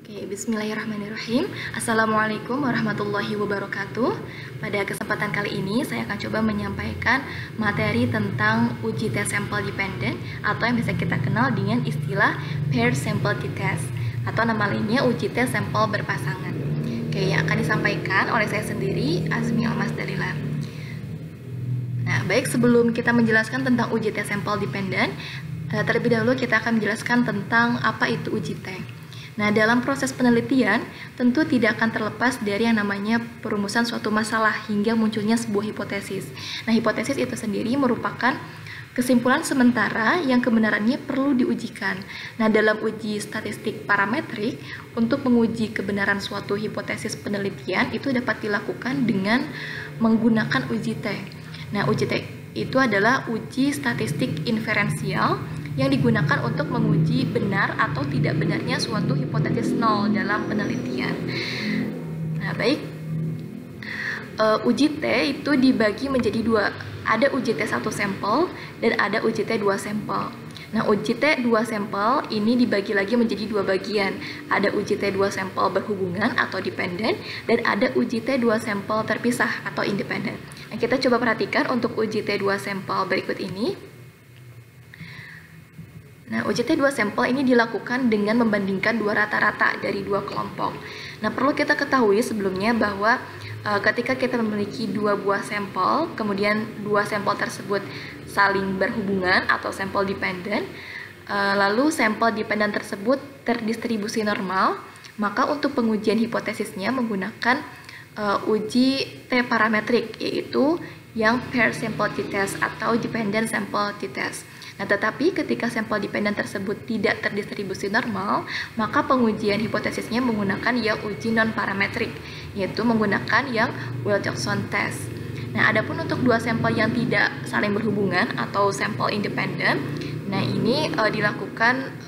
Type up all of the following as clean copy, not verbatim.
Oke, bismillahirrahmanirrahim. Assalamualaikum warahmatullahi wabarakatuh. Pada kesempatan kali ini saya akan coba menyampaikan materi tentang uji tes sampel dependent atau yang bisa kita kenal dengan istilah paired sample t-test atau nama lainnya uji tes sampel berpasangan. Oke, yang akan disampaikan oleh saya sendiri, Azmi Almas Dalila. Nah, baik, sebelum kita menjelaskan tentang uji tes sampel dependent, terlebih dahulu kita akan menjelaskan tentang apa itu uji tes. Nah, dalam proses penelitian, tentu tidak akan terlepas dari yang namanya perumusan suatu masalah hingga munculnya sebuah hipotesis. Nah, hipotesis itu sendiri merupakan kesimpulan sementara yang kebenarannya perlu diujikan. Nah, dalam uji statistik parametrik, untuk menguji kebenaran suatu hipotesis penelitian itu dapat dilakukan dengan menggunakan uji T. Nah, uji T itu adalah uji statistik inferensial yang digunakan untuk menguji benar atau tidak benarnya suatu hipotesis nol dalam penelitian. Nah, baik, uji T itu dibagi menjadi dua. Ada uji T 1 sampel dan ada uji T 2 sampel. Nah, uji T 2 sampel ini dibagi lagi menjadi dua bagian. Ada uji T 2 sampel berhubungan atau dependent dan ada uji T 2 sampel terpisah atau independen. Nah, kita coba perhatikan untuk uji T 2 sampel berikut ini. Nah, uji T 2 sampel ini dilakukan dengan membandingkan dua rata-rata dari dua kelompok. Nah, perlu kita ketahui sebelumnya bahwa ketika kita memiliki dua buah sampel, kemudian dua sampel tersebut saling berhubungan atau sampel dependent, lalu sampel dependent tersebut terdistribusi normal, maka untuk pengujian hipotesisnya menggunakan uji T parametrik, yaitu yang paired sample t-test atau dependent sample t-test. Nah, tetapi ketika sampel dependent tersebut tidak terdistribusi normal, maka pengujian hipotesisnya menggunakan yang uji non-parametrik, yaitu menggunakan yang Wilcoxon test. Nah, adapun untuk dua sampel yang tidak saling berhubungan atau sampel independent, nah ini dilakukan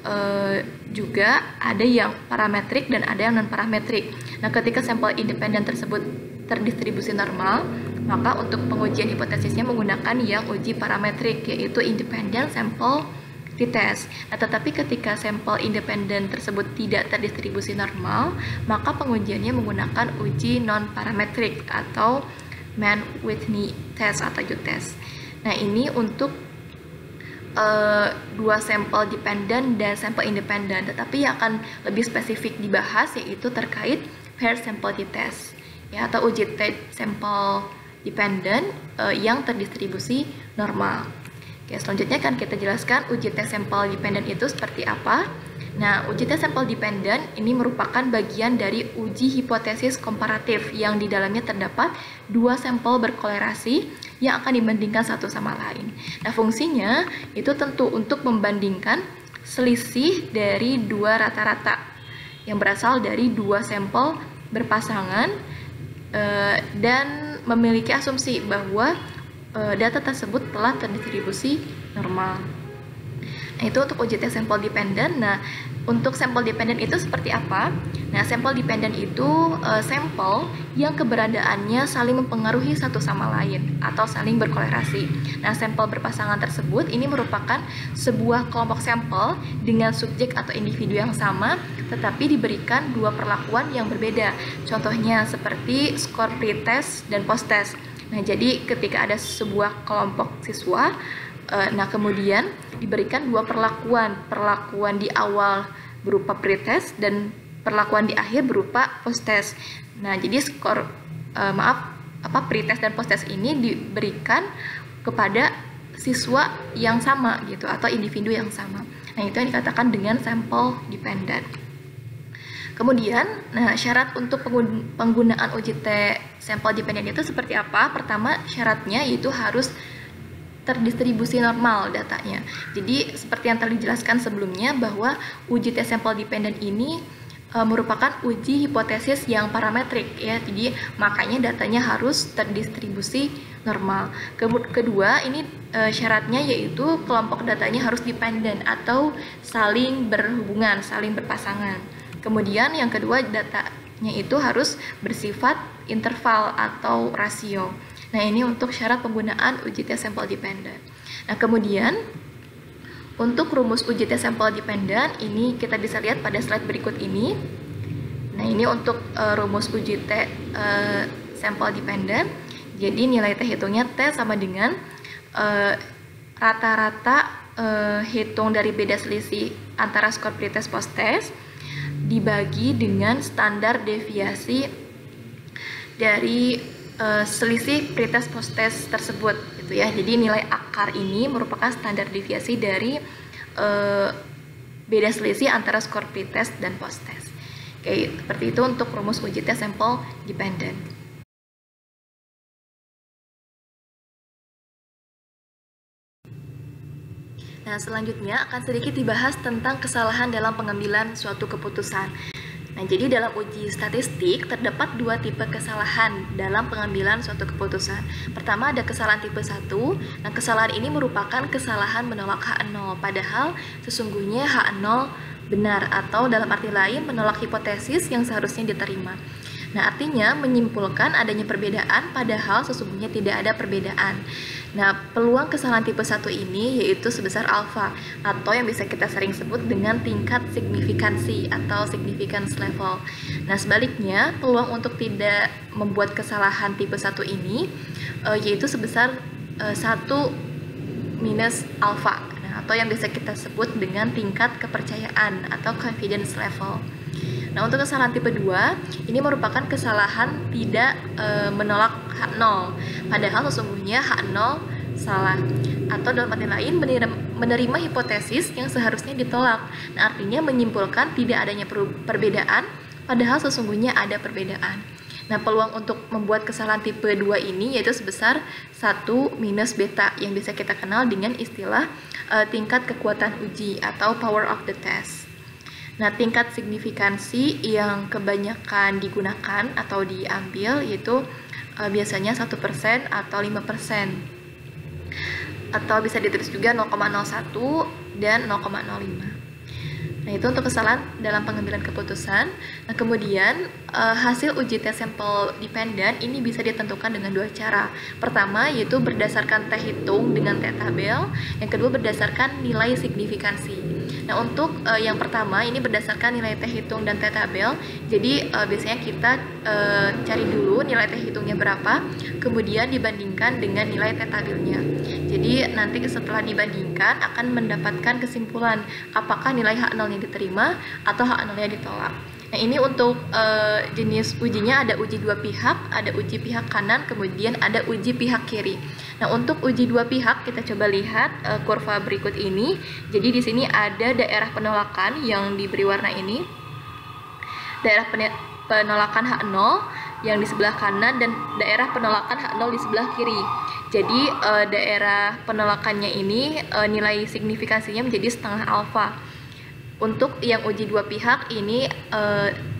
juga ada yang parametrik dan ada yang non-parametrik. Nah, ketika sampel independent tersebut terdistribusi normal, maka untuk pengujian hipotesisnya menggunakan yang uji parametrik, yaitu independent sample t-test. Nah, tetapi ketika sampel independen tersebut tidak terdistribusi normal, maka pengujiannya menggunakan uji non-parametrik atau Mann-Whitney test atau U-test. Nah, ini untuk dua sampel dependent dan sampel independen, tetapi yang akan lebih spesifik dibahas yaitu terkait paired sample t-test, ya, atau uji T sampel dependent yang terdistribusi normal. Oke, selanjutnya kan kita jelaskan uji T sampel dependent itu seperti apa. Nah, uji T sampel dependent ini merupakan bagian dari uji hipotesis komparatif yang di dalamnya terdapat dua sampel berkolerasi yang akan dibandingkan satu sama lain. Nah, fungsinya itu tentu untuk membandingkan selisih dari dua rata-rata yang berasal dari dua sampel berpasangan dan memiliki asumsi bahwa data tersebut telah terdistribusi normal. Nah, itu untuk uji T sampel dependent. Nah, untuk sampel dependent itu seperti apa? Nah, sampel dependent itu sampel yang keberadaannya saling mempengaruhi satu sama lain atau saling berkolerasi. Nah, sampel berpasangan tersebut ini merupakan sebuah kelompok sampel dengan subjek atau individu yang sama, tetapi diberikan dua perlakuan yang berbeda. Contohnya seperti skor pretest dan posttest. Nah, jadi ketika ada sebuah kelompok siswa, nah kemudian diberikan dua perlakuan di awal berupa pretest dan perlakuan di akhir berupa posttest. Nah, jadi skor pretest dan posttest ini diberikan kepada siswa yang sama gitu atau individu yang sama. Nah, itu yang dikatakan dengan sampel dependent. Kemudian, nah, syarat untuk penggunaan uji T sampel dependent itu seperti apa? Pertama, syaratnya yaitu harus terdistribusi normal datanya. Jadi seperti yang telah dijelaskan sebelumnya bahwa uji T sampel dependent ini merupakan uji hipotesis yang parametrik, ya. Jadi makanya datanya harus terdistribusi normal. Kedua, ini syaratnya yaitu kelompok datanya harus dependent atau saling berhubungan, saling berpasangan. Kemudian yang kedua, datanya itu harus bersifat interval atau rasio. Nah, ini untuk syarat penggunaan uji T sampel dependent. Nah, kemudian untuk rumus uji T sampel dependent ini kita bisa lihat pada slide berikut ini. Nah, ini untuk rumus uji T sampel dependent. Jadi nilai T hitungnya T sama dengan rata-rata hitung dari beda selisih antara skor pretest post-test dibagi dengan standar deviasi dari selisih pretest post-test tersebut gitu ya. Jadi nilai akar ini merupakan standar deviasi dari beda selisih antara skor pretest dan post-test. Oke, seperti itu untuk rumus uji T sampel dependent. Nah, selanjutnya akan sedikit dibahas tentang kesalahan dalam pengambilan suatu keputusan. Nah, jadi dalam uji statistik terdapat dua tipe kesalahan dalam pengambilan suatu keputusan. Pertama ada kesalahan tipe 1. Nah, kesalahan ini merupakan kesalahan menolak H0, padahal sesungguhnya H0 benar, atau dalam arti lain menolak hipotesis yang seharusnya diterima. Nah, artinya menyimpulkan adanya perbedaan padahal sesungguhnya tidak ada perbedaan. Nah, peluang kesalahan tipe 1 ini yaitu sebesar alfa, atau yang bisa kita sering sebut dengan tingkat signifikansi atau significance level. Nah, sebaliknya peluang untuk tidak membuat kesalahan tipe 1 ini yaitu sebesar 1 minus alfa, atau yang bisa kita sebut dengan tingkat kepercayaan atau confidence level. Nah, untuk kesalahan tipe 2, ini merupakan kesalahan tidak menolak H0, padahal sesungguhnya H0 salah, atau dalam arti lain menerima hipotesis yang seharusnya ditolak. Nah, artinya menyimpulkan tidak adanya perbedaan, padahal sesungguhnya ada perbedaan. Nah, peluang untuk membuat kesalahan tipe 2 ini yaitu sebesar 1 minus beta, yang bisa kita kenal dengan istilah tingkat kekuatan uji atau power of the test. Nah, tingkat signifikansi yang kebanyakan digunakan atau diambil yaitu biasanya 1% atau 5%, atau bisa ditulis juga 0,01 dan 0,05. Nah, itu untuk kesalahan dalam pengambilan keputusan. Nah, kemudian hasil uji T sampel dependent ini bisa ditentukan dengan dua cara. Pertama yaitu berdasarkan T hitung dengan T tabel, yang kedua berdasarkan nilai signifikansi. Nah, untuk yang pertama ini berdasarkan nilai T hitung dan T tabel. Jadi biasanya kita cari dulu nilai T hitungnya berapa, kemudian dibandingkan dengan nilai T tabelnya. Jadi nanti setelah dibandingkan akan mendapatkan kesimpulan apakah nilai H0-nya diterima atau H0-nya ditolak. Nah, ini untuk jenis ujinya ada uji dua pihak, ada uji pihak kanan, kemudian ada uji pihak kiri. Nah, untuk uji dua pihak kita coba lihat kurva berikut ini. Jadi di sini ada daerah penolakan yang diberi warna ini. Daerah penolakan H0 yang di sebelah kanan dan daerah penolakan H0 di sebelah kiri. Jadi daerah penolakannya ini nilai signifikansinya menjadi setengah alfa. Untuk yang uji dua pihak ini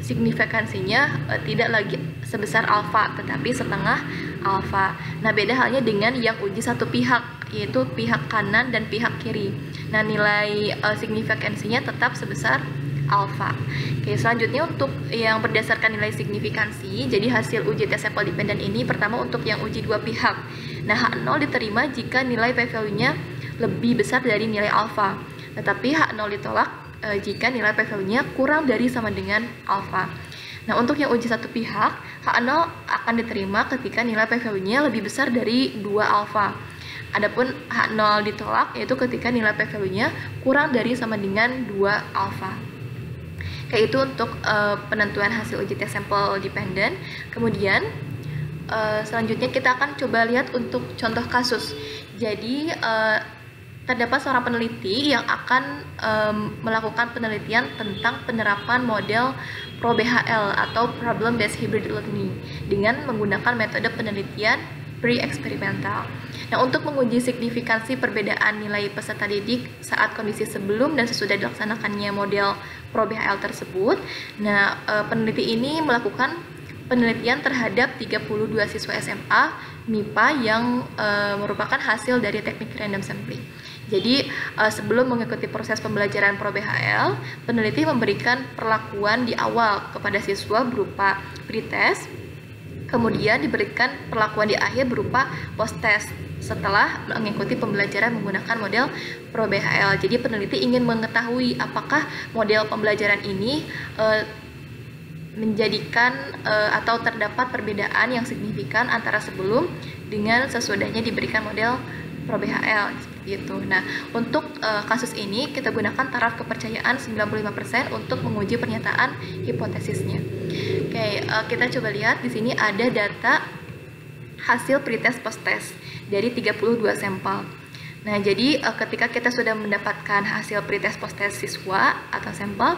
signifikansinya tidak lagi sebesar alfa tetapi setengah alfa. Nah, beda halnya dengan yang uji satu pihak yaitu pihak kanan dan pihak kiri. Nah, nilai signifikansinya tetap sebesar alfa. Oke, selanjutnya untuk yang berdasarkan nilai signifikansi, jadi hasil uji T sampel dependent ini pertama untuk yang uji dua pihak. Nah, H0 diterima jika nilai p-value-nya lebih besar dari nilai alfa, tetapi H0 ditolak jika nilai p-value-nya kurang dari sama dengan alfa. Nah, untuk yang uji satu pihak, H0 akan diterima ketika nilai p-value-nya lebih besar dari 2 alfa. Adapun H0 ditolak yaitu ketika nilai p-value-nya kurang dari sama dengan 2 alfa. Kayak itu untuk penentuan hasil uji T sampel dependent. Kemudian selanjutnya kita akan coba lihat untuk contoh kasus. Jadi terdapat seorang peneliti yang akan melakukan penelitian tentang penerapan model ProBHL atau Problem Based Hybrid Learning dengan menggunakan metode penelitian pre-eksperimental. Nah, untuk menguji signifikansi perbedaan nilai peserta didik saat kondisi sebelum dan sesudah dilaksanakannya model ProBHL tersebut, nah peneliti ini melakukan penelitian terhadap 32 siswa SMA MIPA yang merupakan hasil dari teknik random sampling. Jadi sebelum mengikuti proses pembelajaran ProBHL, peneliti memberikan perlakuan di awal kepada siswa berupa pretest, kemudian diberikan perlakuan di akhir berupa post-test setelah mengikuti pembelajaran menggunakan model ProBHL. Jadi peneliti ingin mengetahui apakah model pembelajaran ini menjadikan atau terdapat perbedaan yang signifikan antara sebelum dengan sesudahnya diberikan model ProBHL seperti itu. Nah, untuk kasus ini kita gunakan taraf kepercayaan 95% untuk menguji pernyataan hipotesisnya. Oke, kita coba lihat di sini ada data hasil pretest post-test dari 32 sampel. Nah, jadi ketika kita sudah mendapatkan hasil pretest post-test siswa atau sampel,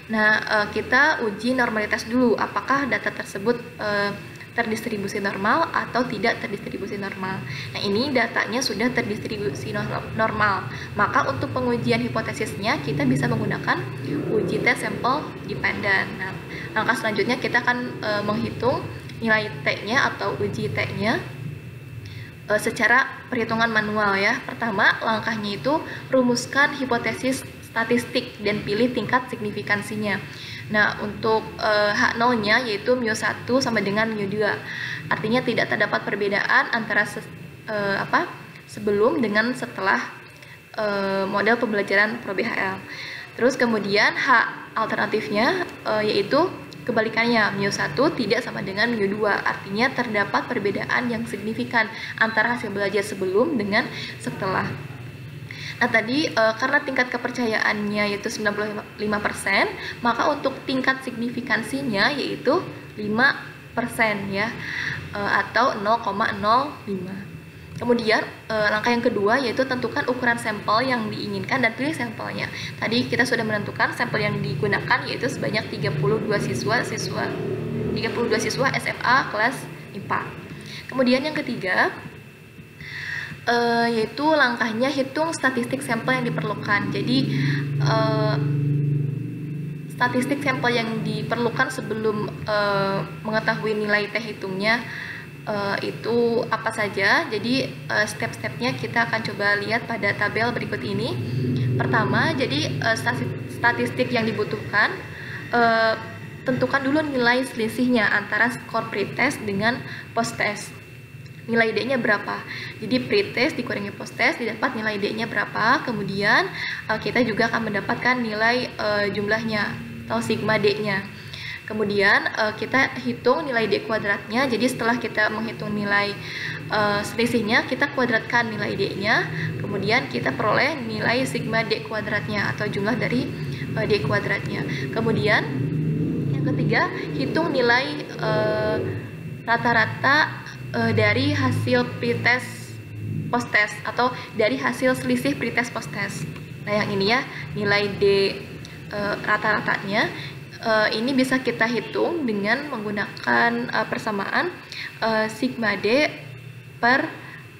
nah kita uji normalitas dulu, apakah data tersebut terdistribusi normal atau tidak terdistribusi normal. Nah, ini datanya sudah terdistribusi normal. Maka untuk pengujian hipotesisnya kita bisa menggunakan uji tes sampel dependent. Nah, langkah selanjutnya kita akan menghitung nilai T-nya atau uji T-nya secara perhitungan manual ya. Pertama, langkahnya itu rumuskan hipotesis statistik dan pilih tingkat signifikansinya. Nah, untuk H0-nya yaitu μ1 sama dengan μ2. Artinya tidak terdapat perbedaan antara sebelum dengan setelah model pembelajaran ProBHL. Terus kemudian H alternatifnya yaitu kebalikannya, μ1 tidak sama dengan μ2, artinya terdapat perbedaan yang signifikan antara hasil belajar sebelum dengan setelah. Nah, tadi karena tingkat kepercayaannya yaitu 95%, maka untuk tingkat signifikansinya yaitu 5% ya, atau 0,05. Kemudian langkah yang kedua yaitu tentukan ukuran sampel yang diinginkan dan pilih sampelnya. Tadi kita sudah menentukan sampel yang digunakan yaitu sebanyak 32 siswa SMA kelas IPA. Kemudian yang ketiga yaitu langkahnya hitung statistik sampel yang diperlukan. Jadi statistik sampel yang diperlukan sebelum mengetahui nilai T hitungnya itu apa saja. Jadi step-stepnya kita akan coba lihat pada tabel berikut ini. Pertama, jadi statistik yang dibutuhkan, tentukan dulu nilai selisihnya antara skor pretest dengan post-test. Nilai D-nya berapa? Jadi pretest dikurangi post-test didapat nilai D-nya berapa. Kemudian kita juga akan mendapatkan nilai jumlahnya atau sigma D-nya. Kemudian kita hitung nilai D kuadratnya. Jadi setelah kita menghitung nilai selisihnya, kita kuadratkan nilai D-nya. Kemudian kita peroleh nilai sigma D kuadratnya atau jumlah dari D kuadratnya. Kemudian yang ketiga, hitung nilai rata-rata dari hasil pretest post-test atau dari hasil selisih pretest post-test. Nah, yang ini ya, nilai D rata-ratanya. Ini bisa kita hitung dengan menggunakan persamaan sigma D per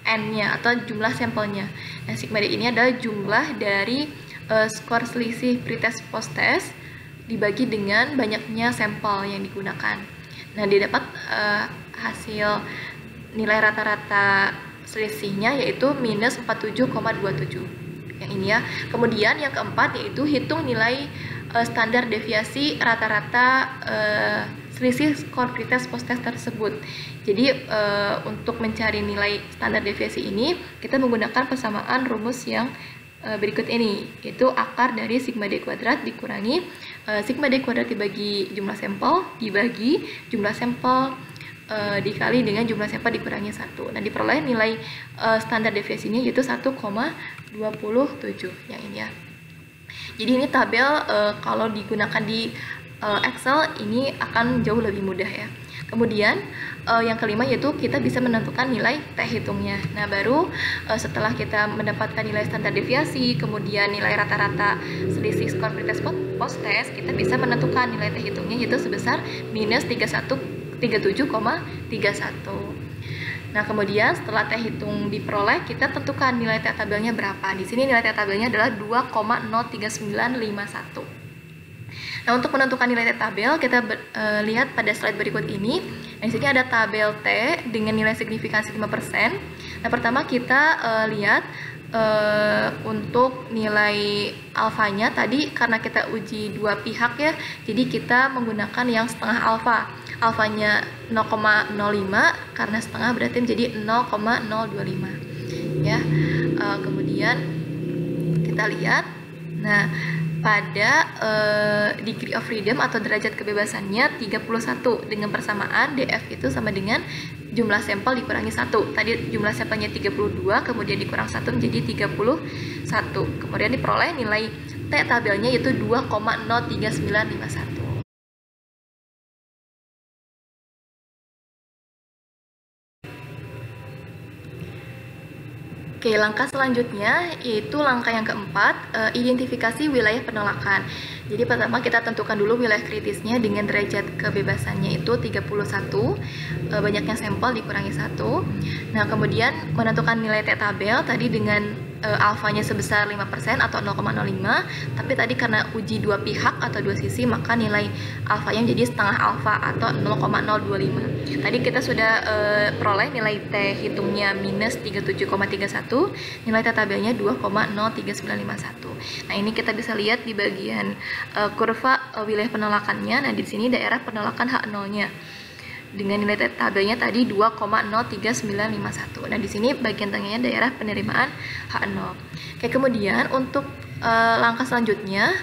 N-nya atau jumlah sampelnya. Nah, sigma D ini adalah jumlah dari skor selisih pretest post-test dibagi dengan banyaknya sampel yang digunakan. Nah, didapat hasil nilai rata-rata selisihnya yaitu minus 47,27. Yang ini ya. Kemudian yang keempat yaitu hitung nilai standar deviasi rata-rata selisih skor pretest post-test tersebut. Jadi untuk mencari nilai standar deviasi ini kita menggunakan persamaan rumus yang berikut ini, yaitu akar dari sigma D kuadrat dikurangi sigma D kuadrat dibagi jumlah sampel dibagi jumlah sampel dikali dengan jumlah sampel dikurangi 1. Nah, diperoleh nilai standar deviasinya yaitu 1,27 yang ini ya. Jadi ini tabel kalau digunakan di Excel ini akan jauh lebih mudah ya. Kemudian yang kelima yaitu kita bisa menentukan nilai T hitungnya. Nah, baru setelah kita mendapatkan nilai standar deviasi, kemudian nilai rata-rata selisih skor pretest post-test, kita bisa menentukan nilai T hitungnya yaitu sebesar minus 37,31. Nah, kemudian setelah T hitung diperoleh, kita tentukan nilai T tabelnya berapa. Di sini nilai T tabelnya adalah 2,03951. Nah, untuk menentukan nilai T tabel, kita lihat pada slide berikut ini. Nah, di sini ada tabel T dengan nilai signifikansi 5%. Nah, pertama kita lihat untuk nilai alfanya tadi karena kita uji dua pihak ya, jadi kita menggunakan yang setengah alfa. Alfanya 0,05 karena setengah berarti menjadi 0,025 ya. Kemudian kita lihat, nah pada degree of freedom atau derajat kebebasannya 31 dengan persamaan DF itu sama dengan jumlah sampel dikurangi 1. Tadi jumlah sampelnya 32, kemudian dikurang 1 menjadi 31. Kemudian diperoleh nilai T tabelnya yaitu 2,03951. Oke, langkah selanjutnya yaitu langkah yang keempat, identifikasi wilayah penolakan. Jadi pertama kita tentukan dulu wilayah kritisnya dengan derajat kebebasannya itu 31, banyaknya sampel dikurangi 1. Nah, kemudian menentukan nilai T tabel tadi dengan alfanya sebesar 5% atau 0,05, tapi tadi karena uji dua pihak atau dua sisi maka nilai alfanya jadi setengah alfa atau 0,025. Tadi kita sudah peroleh nilai T hitungnya minus 37,31, nilai T tabelnya 2,03951. Nah, ini kita bisa lihat di bagian kurva wilayah penolakannya. Nah, di sini daerah penolakan H0-nya dengan nilai tabelnya tadi 2,03951. Nah, di sini bagian tengahnya daerah penerimaan H0. Oke, kemudian untuk langkah selanjutnya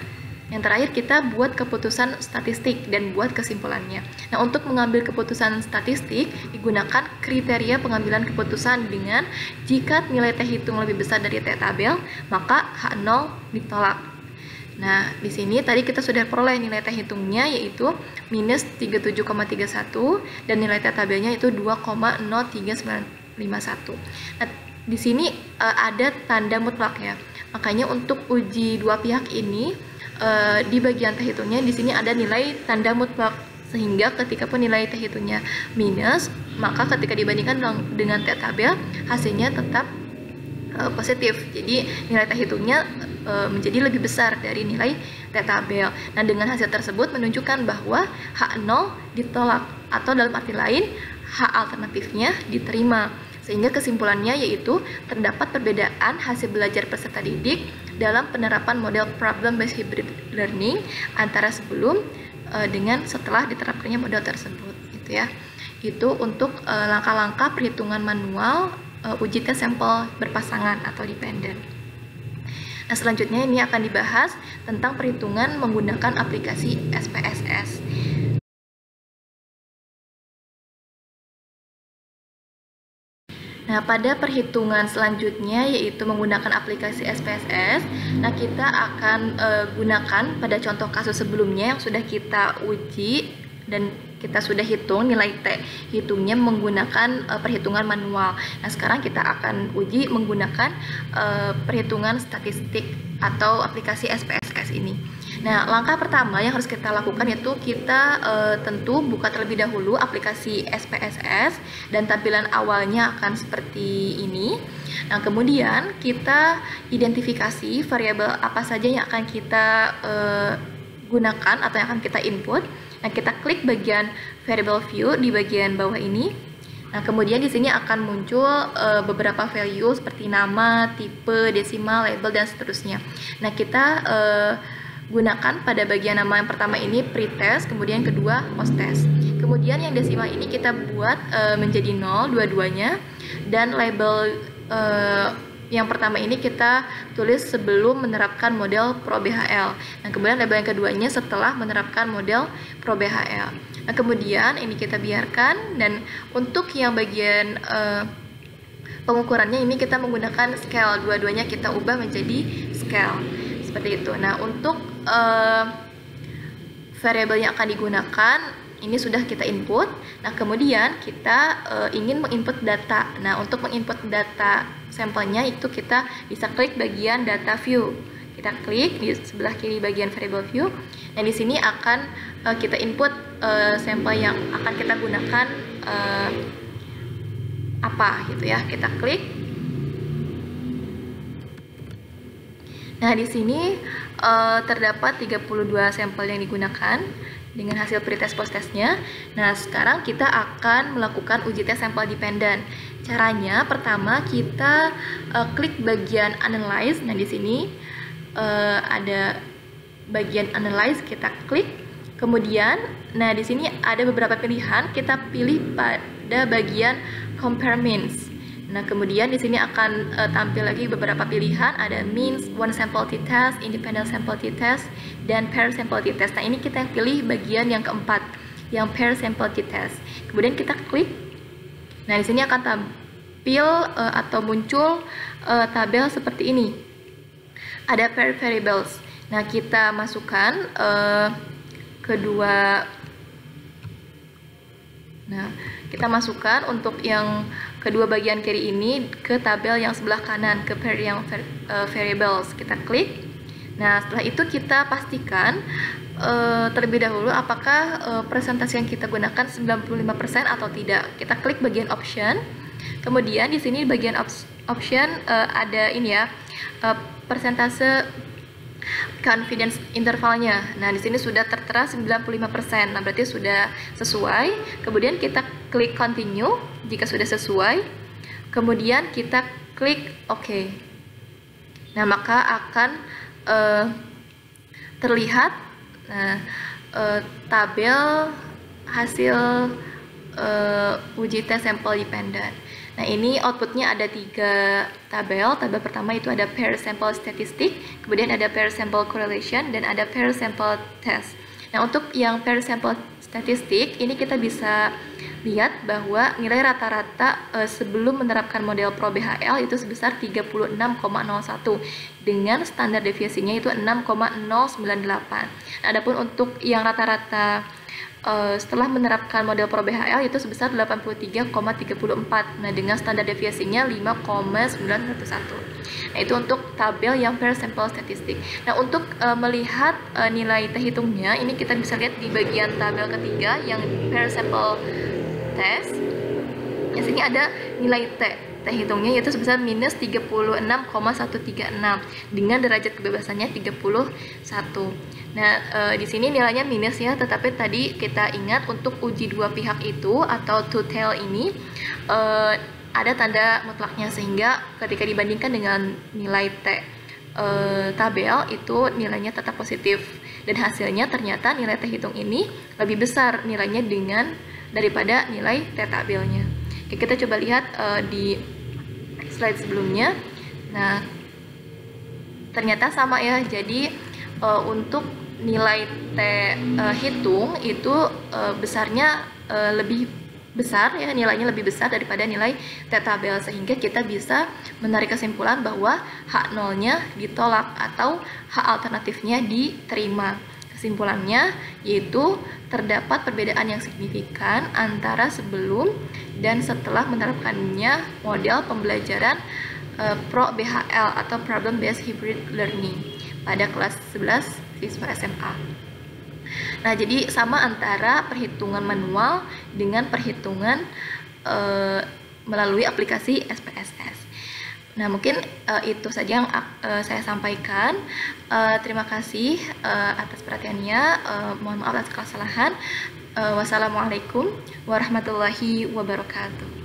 yang terakhir kita buat keputusan statistik dan buat kesimpulannya. Nah, untuk mengambil keputusan statistik digunakan kriteria pengambilan keputusan dengan jika nilai T hitung lebih besar dari T tabel, maka H0 ditolak. Nah, di sini tadi kita sudah peroleh nilai T hitungnya yaitu minus 37,31 dan nilai T tabelnya itu 2,03951. Nah, di sini ada tanda mutlak ya. Makanya untuk uji dua pihak ini di bagian T hitungnya di sini ada nilai tanda mutlak, sehingga ketika pun nilai T hitungnya minus, maka ketika dibandingkan dengan T tabel hasilnya tetap positif. Jadi nilai T hitungnya menjadi lebih besar dari nilai T tabel. Nah, dengan hasil tersebut menunjukkan bahwa H0 ditolak atau dalam arti lain H alternatifnya diterima. Sehingga kesimpulannya yaitu terdapat perbedaan hasil belajar peserta didik dalam penerapan model problem based hybrid learning antara sebelum dengan setelah diterapkannya model tersebut, gitu ya. Itu untuk langkah-langkah perhitungan manual uji tes sampel berpasangan atau dependent. Nah, selanjutnya ini akan dibahas tentang perhitungan menggunakan aplikasi SPSS. Nah, pada perhitungan selanjutnya yaitu menggunakan aplikasi SPSS, nah kita akan gunakan pada contoh kasus sebelumnya yang sudah kita uji dan kita sudah hitung nilai T hitungnya menggunakan perhitungan manual. Nah, sekarang kita akan uji menggunakan perhitungan statistik atau aplikasi SPSS ini. Nah, langkah pertama yang harus kita lakukan yaitu kita tentu buka terlebih dahulu aplikasi SPSS dan tampilan awalnya akan seperti ini. Nah, kemudian kita identifikasi variabel apa saja yang akan kita gunakan atau yang akan kita input. Nah, kita klik bagian variable view di bagian bawah ini. Nah, kemudian di sini akan muncul beberapa value seperti nama, tipe, desimal, label, dan seterusnya. Nah, kita gunakan pada bagian nama yang pertama ini pretest, kemudian kedua posttest. Kemudian yang desimal ini kita buat menjadi 0 dua-duanya, dan label yang pertama ini kita tulis sebelum menerapkan model ProBHL. Nah, kemudian label yang keduanya setelah menerapkan model ProBHL. Nah, kemudian ini kita biarkan, dan untuk yang bagian pengukurannya ini kita menggunakan scale, dua-duanya kita ubah menjadi scale seperti itu. Nah, untuk variabel yang akan digunakan ini sudah kita input. Nah, kemudian kita ingin menginput data. Nah, untuk menginput data sampelnya itu kita bisa klik bagian data view. Kita klik di sebelah kiri bagian variable view. Nah, di sini akan kita input sampel yang akan kita gunakan apa gitu ya. Kita klik. Nah, di sini terdapat 32 sampel yang digunakan dengan hasil pretest posttestnya. Nah, sekarang kita akan melakukan uji tes sampel dependent. Caranya pertama kita klik bagian analyze. Nah, di sini ada bagian analyze, kita klik. Kemudian, nah di sini ada beberapa pilihan. Kita pilih pada bagian compare means. Nah, kemudian di sini akan tampil lagi beberapa pilihan, ada means, one sample t-test, independent sample t-test, dan pair sample t-test. Nah, ini kita pilih bagian yang keempat, yang pair sample t-test. Kemudian kita klik. Nah, di sini akan tampil atau muncul tabel seperti ini. Ada pair variables. Nah, kita masukkan kita masukkan untuk yang kedua bagian kiri ini ke tabel yang sebelah kanan, ke pair yang variables. Kita klik. Nah, setelah itu kita pastikan terlebih dahulu apakah presentasi yang kita gunakan 95% atau tidak. Kita klik bagian option. Kemudian di sini bagian option ada ini ya, persentase confidence intervalnya. Nah, di sini sudah tertera 95%. Nah, berarti sudah sesuai. Kemudian kita klik continue jika sudah sesuai. Kemudian kita klik OK. Nah, maka akan terlihat tabel hasil uji tes sampel dependent. Nah, ini outputnya ada 3 tabel. Tabel pertama itu ada pair sample statistik, kemudian ada pair sample correlation, dan ada pair sample test. Nah, untuk yang pair sample statistik, ini kita bisa lihat bahwa nilai rata-rata sebelum menerapkan model ProBHL itu sebesar 36,01 dengan standar deviasinya itu 6,098. Adapun untuk yang rata-rata setelah menerapkan model ProBHL itu sebesar 83,34. Nah, dengan standar deviasinya 5,901. Nah, itu untuk tabel yang pair sample statistik. Nah, untuk melihat nilai T hitungnya, ini kita bisa lihat di bagian tabel ketiga yang pair sample test. Di sini ada nilai T hitungnya yaitu sebesar minus 36,136 dengan derajat kebebasannya 31. Nah, di sini nilainya minus ya, tetapi tadi kita ingat untuk uji dua pihak itu atau two tail ini ada tanda mutlaknya, sehingga ketika dibandingkan dengan nilai T tabel itu nilainya tetap positif, dan hasilnya ternyata nilai T hitung ini lebih besar nilainya daripada nilai T tabelnya. Oke, kita coba lihat di slide sebelumnya. Nah, ternyata sama ya, jadi untuk nilai T hitung itu besarnya lebih besar ya, nilainya lebih besar daripada nilai T tabel, sehingga kita bisa menarik kesimpulan bahwa H0-nya ditolak atau H alternatifnya diterima. Kesimpulannya yaitu terdapat perbedaan yang signifikan antara sebelum dan setelah menerapkannya model pembelajaran ProBHL atau Problem Based Hybrid Learning pada kelas 11 siswa SMA. Nah, jadi sama antara perhitungan manual dengan perhitungan melalui aplikasi SPSS. Nah, mungkin itu saja yang saya sampaikan. Terima kasih atas perhatiannya. Mohon maaf atas kesalahan. Wassalamualaikum warahmatullahi wabarakatuh.